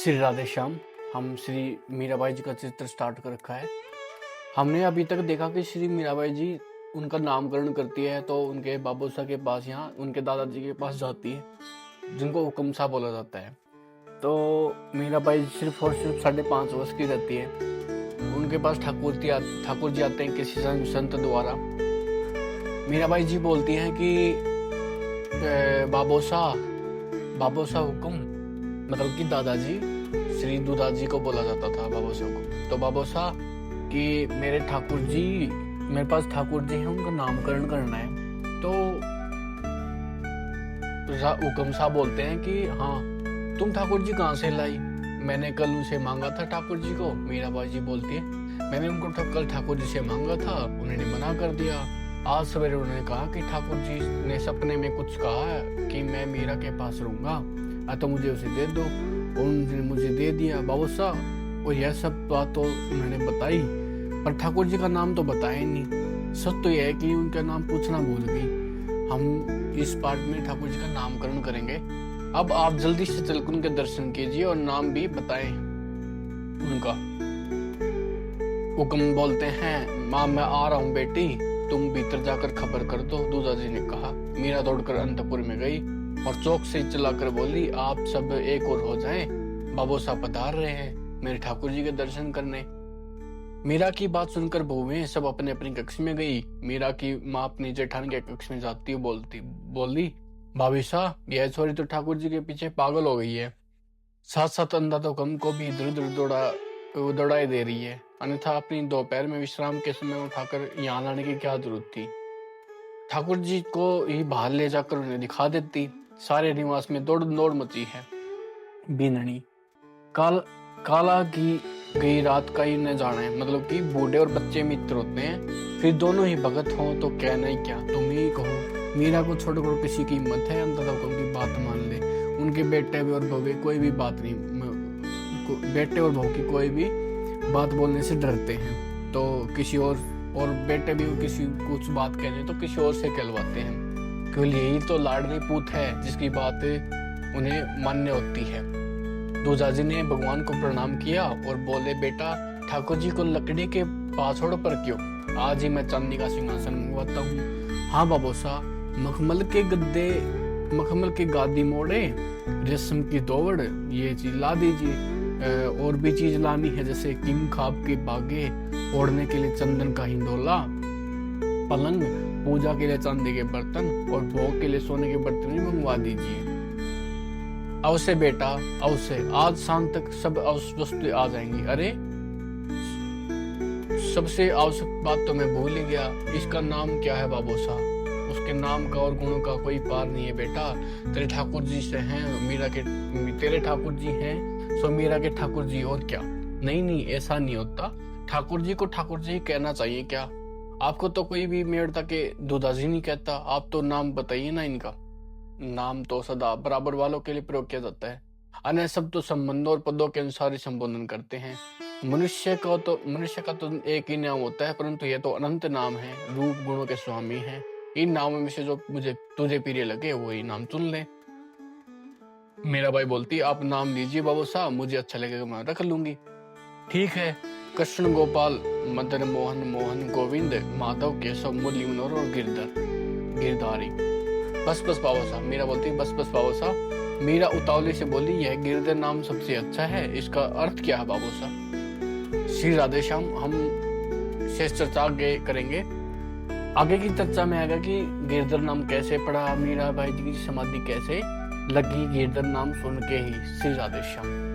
श्री राधे श्याम। हम श्री मीराबाई जी का चित्र स्टार्ट कर रखा है। हमने अभी तक देखा कि श्री मीराबाई जी उनका नामकरण करती है तो उनके बाबू साहब के पास, यहाँ उनके दादाजी के पास जाती है, जिनको हुक्म साहब बोला जाता है। तो मीराबाई जी सिर्फ और सिर्फ 5.5 वर्ष की रहती है। उनके पास ठाकुर जी आते हैं किसी संत द्वारा। मीराबाई जी बोलती हैं कि बाबू साहब हुक्म, मतलब कि दादाजी, श्री दुदाजी को बोला जाता था बाबू साहब को। तो बाबू साहब कि मेरे पास ठाकुर जी हैं, उनका नामकरण करना है। तो हुक्म साहब बोलते हैं कि हाँ, तुम ठाकुर जी कहाँ से लाई? मैंने कल उनसे मांगा था ठाकुर जी को। मीराबाई जी बोलती है मैंने उनको कल ठाकुर जी से मांगा था, उन्होंने मना कर दिया। आज सवेरे उन्होंने कहा कि ठाकुर जी ने सपने में कुछ कहा कि मैं मीरा के पास रहूंगा, तो मुझे उसे दे दो। उन्होंने मुझे दे दिया बाबू साहब। और यह सब बात तो उन्होंने बताई, पर ठाकुर जी का नाम तो बताया ही नहीं। सच तो यह है कि उनका नाम पूछना भूल गई। हम इस पार्ट में ठाकुर जी का नामकरण करेंगे। अब आप जल्दी से चलकर उनके दर्शन कीजिए और नाम भी बताएं उनका। हुक्म बोलते हैं माँ मैं आ रहा हूँ बेटी, तुम भीतर जाकर खबर कर दो। दूधाजी ने कहा। मीरा दौड़कर अंतपुर में गई और चौक से चलाकर बोली आप सब एक और हो जाएं, बाबू साहब पधार रहे हैं मेरे ठाकुर जी के दर्शन करने। मीरा की बात सुनकर बहुएं सब अपने अपनी कक्ष में गई। मीरा की माँ अपनी जेठान के कक्ष में जाती बोली भाभी साहब यह छोरी तो ठाकुर जी के पीछे पागल हो गई है, साथ साथ अंधा तो कम को भी इधर उधर दौड़ाई दे रही है, अन्यथा अपनी दोपहर में विश्राम के समय उठाकर यहाँ लाने की क्या जरूरत थी? ठाकुर जी को ही बाहर ले जाकर उन्हें दिखा देती। सारे निवास में दौड़ मची है। बीननी काला की गई रात का ही न जाने, मतलब कि बूढ़े और बच्चे मित्र होते हैं, फिर दोनों ही भगत हों तो कहना ही क्या, तुम ही कहो। मीरा को छोड़कर किसी की हिम्मत है अंततः उनकी बात मान ले। उनके बेटे और बहू कोई भी बात नहीं, बेटे और बहू की कोई भी बात बोलने से डरते हैं, तो किसी और बेटे भी किसी कुछ बात कहने तो किसी और से कहलवाते हैं। केवल यही तो लाडली पूत है जिसकी बात उन्हें मान्य होती है। दूधाजी ने भगवान को प्रणाम किया और बोले बेटा ठाकुर जी को लकड़ी के पाछोड़ पर क्यों? आज ही मैं चांदी का सिंहासन मंगवाता हूँ। हाँ बाबू साहब, मखमल के गादी मोड़े, रेशम की दौड़, ये चीज ला दीजिए। और भी चीज लानी है, जैसे किम खाब के बागे, ओढ़ने के लिए चंदन का हिंडोला, पलंग, पूजा के लिए चांदी के बर्तन और भोग के लिए सोने के बर्तन भी मंगवा दीजिए। अवश्य बेटा अवश्य, आज शाम तक सब वस्तुएं आ जाएंगी। अरे सबसे आवश्यक बात तो मैं भूल ही गया, इसका नाम क्या है बाबू साहब? उसके नाम का और गुणों का कोई पार नहीं है बेटा। तेरे ठाकुर जी से हैं तेरे ठाकुर जी हैं सो मीरा के ठाकुर जी, और क्या? नहीं ऐसा नहीं होता। ठाकुर जी को ठाकुर जी कहना चाहिए क्या? आपको तो कोई भी मेड़ता के दूधाजी नहीं कहता। आप तो नाम बताइए ना इनका। नाम तो सदा बराबर वालों के लिए प्रयोग किया जाता है, अन्य सब तो संबंधों और पदों के अनुसार ही संबोधन करते हैं। मनुष्य का तो एक ही नाम होता है, परंतु यह तो अनंत नाम है, रूप गुणों के स्वामी हैं। इन नामों में से जो तुझे प्रिय लगे वही नाम चुन ले। मीराबाई बोलती आप नाम लीजिए बाबू साहब, मुझे अच्छा लगेगा मैं रख लूंगी। ठीक है, कृष्ण गोपाल मदन मोहन गोविंद माधव केशव मुरली मनोहर और गिरधारी। बस बाबू साहब। मीरा बोलती बस बाबू साहब। मीरा उतावली से बोली यह गिरधर नाम सबसे अच्छा है, इसका अर्थ क्या है बाबू साहब? श्री राधे श्याम। हम शेष चर्चा आगे करेंगे। आगे की चर्चा में आएगा कि गिरधर नाम कैसे पड़ा, मीराबाई जी की समाधि कैसे लगी गिरधर नाम सुन के ही। श्री राधे श्याम।